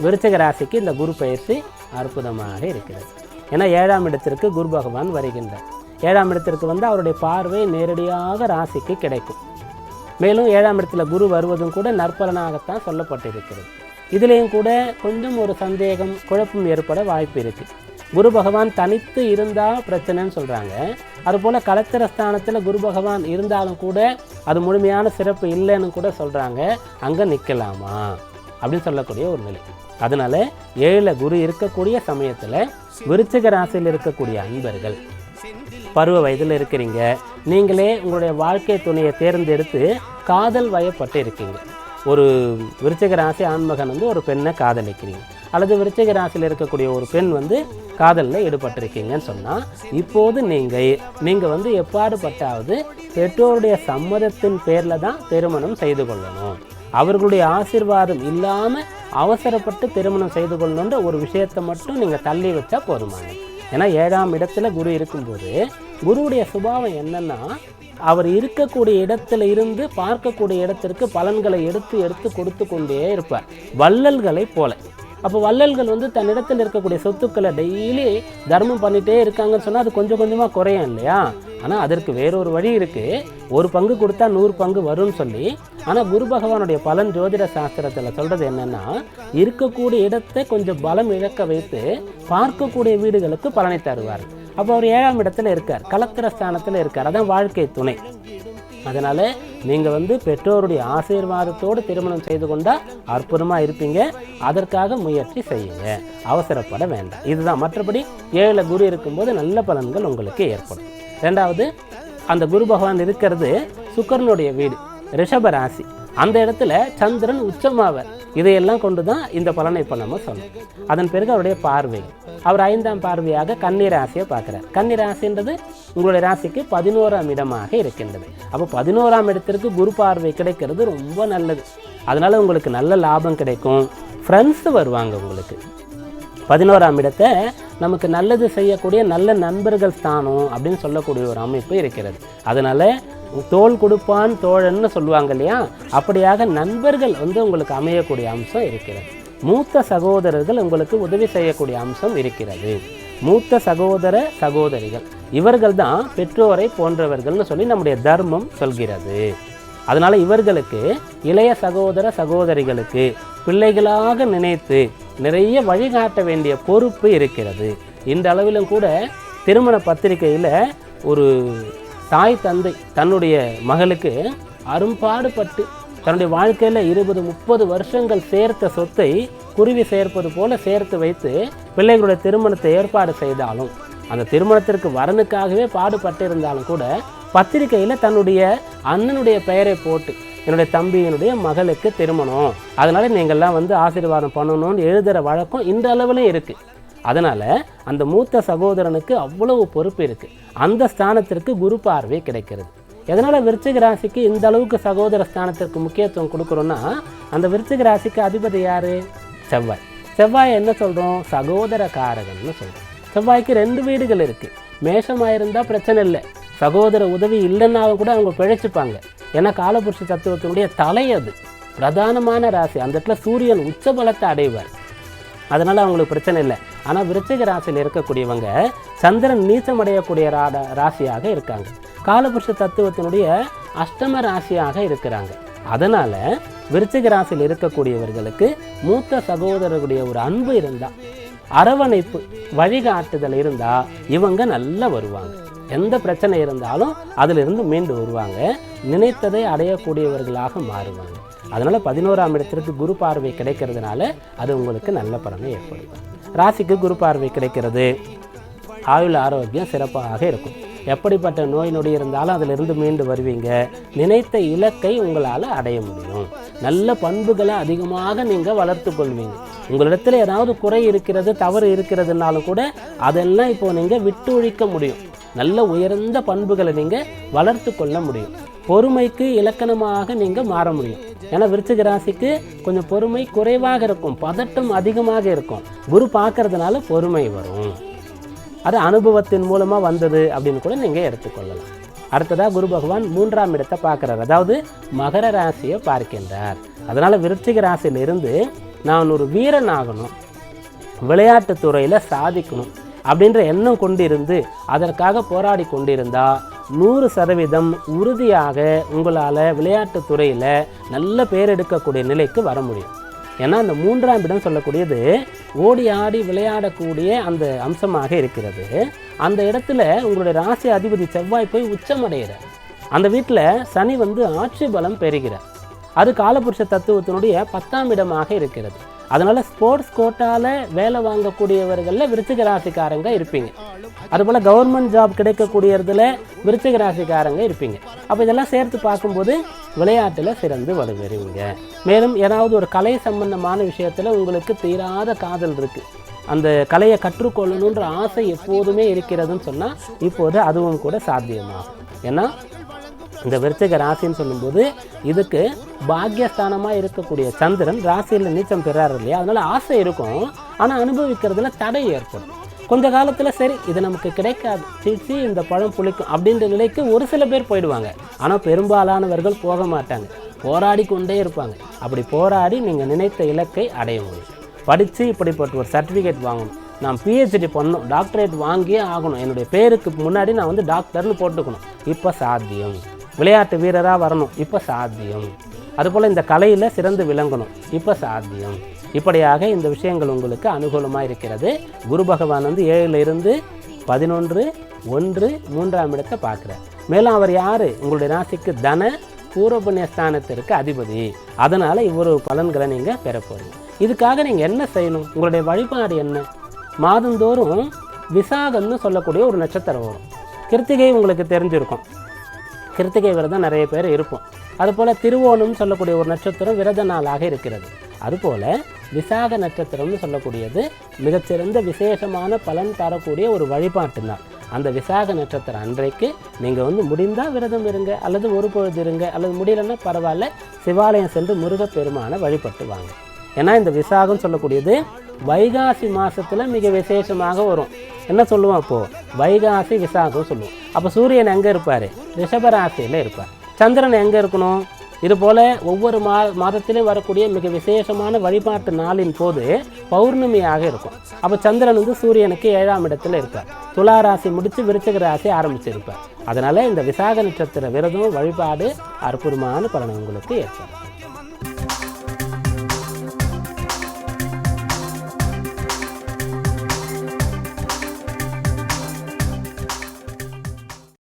விருச்சிக ராசிக்கு இந்த குரு பயிற்சி அற்புதமாக இருக்கிறது. ஏன்னா 7ஆம் இடத்திற்கு குரு பகவான் வருகின்றார். 7ஆம் இடத்திற்கு வந்து அவருடைய பார்வை நேரடியாக ராசிக்கு கிடைக்கும். மேலும் 7ஆம் இடத்துல குரு வருவதும் கூட நற்பலனாகத்தான் சொல்லப்பட்டிருக்கிறது. இதுலேயும் கூட கொஞ்சம் ஒரு சந்தேகம் குழப்பம் ஏற்பட வாய்ப்பு இருக்குது. குரு பகவான் தனித்து இருந்தால் பிரச்சனைன்னு சொல்கிறாங்க. அதுபோல் கலத்திரஸ்தானத்தில் குரு பகவான் இருந்தாலும் கூட அது முழுமையான சிறப்பு இல்லைன்னு கூட சொல்கிறாங்க. அங்கே நிற்கலாமா அப்படின்னு சொல்லக்கூடிய ஒரு நிலை. அதனால் 7ல் குரு இருக்கக்கூடிய சமயத்தில் விருச்சிக ராசியில் இருக்கக்கூடிய அன்பர்கள், பருவ வயதில் இருக்கிறீங்க, நீங்களே உங்களுடைய வாழ்க்கை துணையை தேர்ந்தெடுத்து காதல் வயப்பட்டு இருக்கீங்க. ஒரு விருச்சிக ராசி ஆண்மகன் வந்து ஒரு பெண்ணை காதலிக்கிறீங்க, அல்லது விருச்சிக ராசியில் இருக்கக்கூடிய ஒரு பெண் வந்து காதலில் ஈடுபட்டிருக்கீங்கன்னு சொன்னால், இப்போது நீங்கள் வந்து எப்பாடுபட்டாவது பெற்றோருடைய சம்மதத்தின் பேரில் தான் திருமணம் செய்து கொள்ளணும். அவர்களுடைய ஆசீர்வாதம் இல்லாமல் அவசரப்பட்டு திருமணம் செய்து கொள்ளணுன்ற ஒரு விஷயத்தை மட்டும் நீங்கள் தள்ளி வச்சா போதுமானது. ஏன்னா 7ஆம் இடத்துல குரு இருக்கும்போது குருவுடைய சுபாவம் என்னன்னா, அவர் இருக்கக்கூடிய இடத்துல இருந்து பார்க்கக்கூடிய இடத்திற்கு பலன்களை எடுத்து கொடுத்து கொண்டே இருப்பார், வள்ளல்களை போல. அப்போ வள்ளல்கள் வந்து தன்னிடத்தில் இருக்கக்கூடிய சொத்துக்களை டெய்லி தர்மம் பண்ணிகிட்டே இருக்காங்கன்னு சொன்னால் அது கொஞ்சம் கொஞ்சமாக குறையும் இல்லையா? ஆனால் அதற்கு வேறொரு வழி இருக்குது. ஒரு பங்கு கொடுத்தா 100 பங்கு வரும்னு சொல்லி. ஆனால் குரு பகவானுடைய பலன் ஜோதிட சாஸ்திரத்தில் சொல்கிறது என்னென்னா, இருக்கக்கூடிய இடத்தை கொஞ்சம் பலம் இழக்க வைத்து பார்க்கக்கூடிய வீடுகளுக்கு பலனை தருவார். அப்போ அவர் 7ஆம் இடத்துல இருக்கார், கலத்திர ஸ்தானத்தில் இருக்கார். அதான் வாழ்க்கை துணை. அதனால் நீங்கள் வந்து பெற்றோருடைய ஆசீர்வாதத்தோடு திருமணம் செய்து கொண்டால் அற்புதமாக இருப்பீங்க. அதற்காக முயற்சி செய்யுங்க, அவசரப்பட வேண்டாம். இதுதான். மற்றபடி 7ல் குரு இருக்கும்போது நல்ல பலன்கள் உங்களுக்கு ஏற்படும். 2வது, அந்த குரு பகவான் இருக்கிறது சுக்கிரனுடைய வீடு, ரிஷப ராசி. அந்த இடத்துல சந்திரன் உச்சமாவர். இதையெல்லாம் கொண்டு தான் இந்த பலனை இப்போ நம்ம சொன்னோம். அதன் பிறகு அவருடைய பார்வை, அவர் 5ஆம் பார்வையாக கன்னி ராசியை பார்க்குறார். கன்னி ராசின்றது உங்களுடைய ராசிக்கு 11ஆம் இடமாக இருக்கின்றது. அப்போ 11ஆம் இடத்திற்கு குரு பார்வை கிடைக்கிறது ரொம்ப நல்லது. அதனால் உங்களுக்கு நல்ல லாபம் கிடைக்கும், ஃப்ரெண்ட்ஸு வருவாங்க உங்களுக்கு. 11ஆம் இடத்தை நமக்கு நல்லது செய்யக்கூடிய நல்ல நண்பர்கள் ஸ்தானம் அப்படின்னு சொல்லக்கூடிய ஒரு அமைப்பு இருக்கிறது. அதனால் தோள் கொடுப்பான் தோழன்னு சொல்லுவாங்க இல்லையா? அப்படியாக நண்பர்கள் வந்து உங்களுக்கு அமையக்கூடிய அம்சம் இருக்கிறது. மூத்த சகோதரர்கள் உங்களுக்கு உதவி செய்யக்கூடிய அம்சம் இருக்கிறது. மூத்த சகோதர சகோதரிகள் இவர்கள் தான் பெற்றோரை போன்றவர்கள்னு சொல்லி நம்முடைய தர்மம் சொல்கிறது. அதனால் இவர்களுக்கு இளைய சகோதர சகோதரிகளுக்கு பிள்ளைகளாக நினைத்து நிறைய வழிகாட்ட வேண்டிய பொறுப்பு இருக்கிறது. இந்த அளவிலும் கூட திருமண பத்திரிகையில் ஒரு தாய் தந்தை தன்னுடைய மகளுக்கு அரும்பாடுபட்டு தன்னுடைய வாழ்க்கையில் 20-30 வருஷங்கள் சேர்த்த சொத்தை குருவி சேர்ப்பது போல சேர்த்து வைத்து பிள்ளைகளுடைய திருமணத்தை ஏற்பாடு செய்தாலும், அந்த திருமணத்திற்கு வரனுக்காகவே பாடுபட்டிருந்தாலும் கூட பத்திரிகையில் தன்னுடைய அண்ணனுடைய பெயரை போட்டு என்னுடைய தம்பியினுடைய மகளுக்கு திருமணம், அதனால் நீங்கள்லாம் வந்து ஆசீர்வாதம் பண்ணணும்னு எழுதுகிற வழக்கம் இந்த அளவிலும் இருக்குது. அதனால் அந்த மூத்த சகோதரனுக்கு அவ்வளவு பொறுப்பு இருக்குது. அந்த ஸ்தானத்திற்கு குரு பார்வை கிடைக்கிறது. எதனால் விருச்சிக ராசிக்கு இந்த அளவுக்கு சகோதர ஸ்தானத்திற்கு முக்கியத்துவம் கொடுக்குறோன்னா, அந்த விருச்சிக ராசிக்கு அதிபதி யார்? செவ்வாய். செவ்வாய் என்ன சொல்கிறோம்? சகோதர காரகன்னு சொல்கிறோம். செவ்வாய்க்கு 2 வீடுகள் இருக்குது. மேஷமாக இருந்தால் பிரச்சனை இல்லை, சகோதர உதவி இல்லைன்னாலும் கூட அவங்க பிழைச்சிப்பாங்க. ஏன்னா காலபுருஷ தத்துவத்தினுடைய தலை அது, பிரதானமான ராசி. அந்த இடத்துல சூரியன் உச்ச பலத்தை அடைவார், அதனால் அவங்களுக்கு பிரச்சனை இல்லை. ஆனால் விருச்சிக ராசியில் இருக்கக்கூடியவங்க சந்திரன் நீச்சமடையக்கூடிய ராசியாக இருக்காங்க, காலபுருஷ தத்துவத்தினுடைய அஷ்டம ராசியாக இருக்கிறாங்க. அதனால் விருச்சிக ராசியில் இருக்கக்கூடியவர்களுக்கு மூத்த சகோதரர்களுடைய ஒரு அன்பு இருந்தால், அரவணைப்பு வழிகாட்டுதல் இருந்தால் இவங்க நல்லா வருவாங்க. எந்த பிரச்சனை இருந்தாலும் அதிலிருந்து மீண்டு வருவாங்க, நினைத்ததை அடையக்கூடியவர்களாக மாறுவாங்க. அதனால் 11ஆம் இடத்திற்கு குரு பார்வை கிடைக்கிறதுனால அது உங்களுக்கு நல்ல பலனை ஏற்படுத்தும். ராசிக்கு குரு பார்வை கிடைக்கிறது, ஆயுள் ஆரோக்கியம் சிறப்பாக இருக்கும். எப்படிப்பட்ட நோய் நொடி இருந்தாலும் அதிலிருந்து மீண்டு வருவீங்க. நினைத்த இலக்கை உங்களால் அடைய முடியும். நல்ல பண்புகளை அதிகமாக நீங்கள் வளர்த்து கொள்வீங்க. உங்களிடத்தில் ஏதாவது குறை இருக்கிறது, தவறு இருக்கிறதுனாலும் கூட அதெல்லாம் இப்போ நீங்கள் விட்டு ஒழிக்க முடியும். நல்ல உயர்ந்த பண்புகளை நீங்கள் வளர்த்து கொள்ள முடியும். பொறுமைக்கு இலக்கணமாக நீங்கள் மாற முடியும். ஏன்னா விருச்சிக ராசிக்கு கொஞ்சம் பொறுமை குறைவாக இருக்கும், பதட்டம் அதிகமாக இருக்கும். குரு பார்க்கறதுனால பொறுமை வரும். அது அனுபவத்தின் மூலமாக வந்தது அப்படின்னு கூட நீங்கள் எடுத்துக்கொள்ளலாம். அடுத்ததாக குரு பகவான் 3ஆம் இடத்தை பார்க்குறார், அதாவது மகர ராசியை பார்க்கின்றார். அதனால் விருச்சிக ராசியிலிருந்து நான் ஒரு வீரன் ஆகணும், விளையாட்டு துறையில் சாதிக்கணும் அப்படின்ற எண்ணம் கொண்டிருந்து அதற்காக போராடி கொண்டிருந்தா 100% உறுதியாக உங்களால் விளையாட்டு துறையில் நல்ல பேர் எடுக்கக்கூடிய நிலைக்கு வர முடியும். ஏன்னா அந்த 3ஆம் இடம் சொல்லக்கூடியது ஓடி ஆடி விளையாடக்கூடிய அந்த அம்சமாக இருக்கிறது. அந்த இடத்துல உங்களுடைய ராசி அதிபதி செவ்வாய் போய் உச்சமடைகிறார். அந்த வீட்டில் சனி ஆட்சி பலம் பெறுகிறார். அது காலபுருஷ தத்துவத்தினுடைய 10ஆம் இடமாக இருக்கிறது. அதனால் ஸ்போர்ட்ஸ் கோட்டாவில் வேலை வாங்கக்கூடியவர்களில் விருச்சிக ராசிக்காரங்க இருப்பீங்க. அதுபோல் கவர்மெண்ட் ஜாப் கிடைக்கக்கூடியதில் விருச்சிக ராசிக்காரங்க இருப்பீங்க. அப்போ இதெல்லாம் சேர்த்து பார்க்கும்போது விளையாட்டில் சிறந்து வலுவருவீங்க. மேலும் ஏதாவது ஒரு கலை சம்பந்தமான விஷயத்தில் உங்களுக்கு தீராத காதல் இருக்குது, அந்த கலையை கற்றுக்கொள்ளணுன்ற ஆசை எப்போதுமே இருக்கிறதுன்னு சொன்னால் இப்போது அதுவும் கூட சாத்தியமாகும். ஏன்னா இந்த விருச்சிக ராசின்னு சொல்லும்போது இதுக்கு பாக்கியஸ்தானமாக இருக்கக்கூடிய சந்திரன் ராசியில் நீச்சம் பெறாரு இல்லையா, அதனால் ஆசை இருக்கும், ஆனால் அனுபவிக்கிறதுல தடை ஏற்படும். கொஞ்ச காலத்தில் சரி இது நமக்கு கிடைக்காது, சிச்சி இந்த பழம் புளிக்கும் அப்படின்ற நிலைக்கு ஒரு சில பேர் போயிடுவாங்க. ஆனால் பெரும்பாலானவர்கள் போக மாட்டாங்க, போராடி கொண்டே இருப்பாங்க. அப்படி போராடி நீங்கள் நினைத்த இலக்கை அடைய முடியும். படித்து இப்படிப்பட்ட ஒரு சர்டிஃபிகேட் வாங்கணும், நான் பிஹெச்டி பண்ணணும், டாக்டரேட் வாங்கியே ஆகணும், என்னுடைய பேருக்கு முன்னாடி நான் டாக்டர்னு போட்டுக்கணும், இப்போ சாத்தியம். விளையாட்டு வீரராக வரணும், இப்போ சாத்தியம். அதுபோல் இந்த கலையில் சிறந்து விளங்கணும், இப்போ சாத்தியம். இப்படியாக இந்த விஷயங்கள் உங்களுக்கு அனுகூலமாக இருக்கிறது. குரு பகவான் 7ல் இருந்து 11, 1, 3ஆம் இடத்தை பார்க்குறார். மேலும் அவர் யார்? உங்களுடைய ராசிக்கு தன பூர்வ புண்ணிய ஸ்தானத்திற்கு அதிபதி. அதனால் இவ்வொரு பலன்களை நீங்கள் பெற போகிறீங்க. இதுக்காக நீங்கள் என்ன செய்யணும்? உங்களுடைய வழிபாடு என்ன? மாதந்தோறும் விசாகம்னு சொல்லக்கூடிய ஒரு நட்சத்திரம் வரும். கிருத்திகை உங்களுக்கு தெரிஞ்சிருக்கும், கிருத்திகை விரதம் நிறைய பேர் இருப்போம். அதுபோல் திருவோணம்னு சொல்லக்கூடிய ஒரு நட்சத்திரம் விரத நாளாக இருக்கிறது. அதுபோல் விசாக நட்சத்திரம்னு சொல்லக்கூடியது மிகச்சிறந்த விசேஷமான பலன் தரக்கூடிய ஒரு வழிபாட்டு நாள். அந்த விசாக நட்சத்திரம் அன்றைக்கு நீங்கள் முடிந்தால் விரதம் இருங்க, அல்லது ஒரு பொழுது இருங்க, அல்லது முடியலன்னா பரவாயில்ல, சிவாலயம் சென்று முருகப்பெருமானை வழிபட்டு வாங்க. ஏன்னா இந்த விசாகம் சொல்லக்கூடியது வைகாசி மாதத்தில் மிக விசேஷமாக வரும். என்ன சொல்லுவோம் அப்போது? வைகாசி விசாகம் சொல்லுவோம். அப்போ சூரியன் எங்கே இருப்பார்? ரிஷபராசியில் இருப்பார். சந்திரன் எங்கே இருக்கணும்? இதுபோல் ஒவ்வொரு மாதத்திலும் வரக்கூடிய மிக விசேஷமான வழிபாட்டு நாளின் போது பௌர்ணமியாக இருக்கும். அப்போ சந்திரன் சூரியனுக்கு 7ஆம் இடத்துல இருப்பார். துலா ராசி முடித்து விருச்சிக ராசி ஆரம்பிச்சிருப்பார். அதனால் இந்த விசாக நட்சத்திர விரதம் வழிபாடு அற்புதமான பலனை உங்களுக்கு ஏற்படும்.